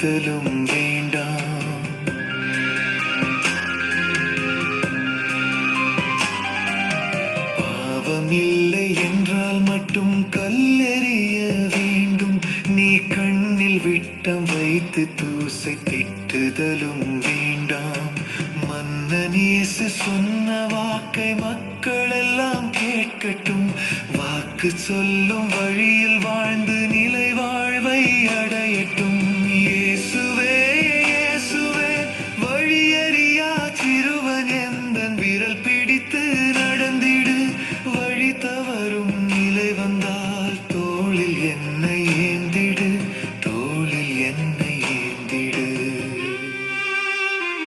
திட்டுதலும் வேண்டாம். பாவமில்லை என்றால் மட்டும் கல்லெறிய வேண்டும். நீ கண்ணில் விட்டம் வைத்து தூசை திட்டுதலும் வேண்டாம். மன்னன் இயேசு சொன்ன வாக்கை மக்கள் எல்லாம் கேட்கட்டும். வாக்கு சொல்லும் வழியில் வாழ்ந்து நிலை வாழ்வை அடையட்டும். இயேசு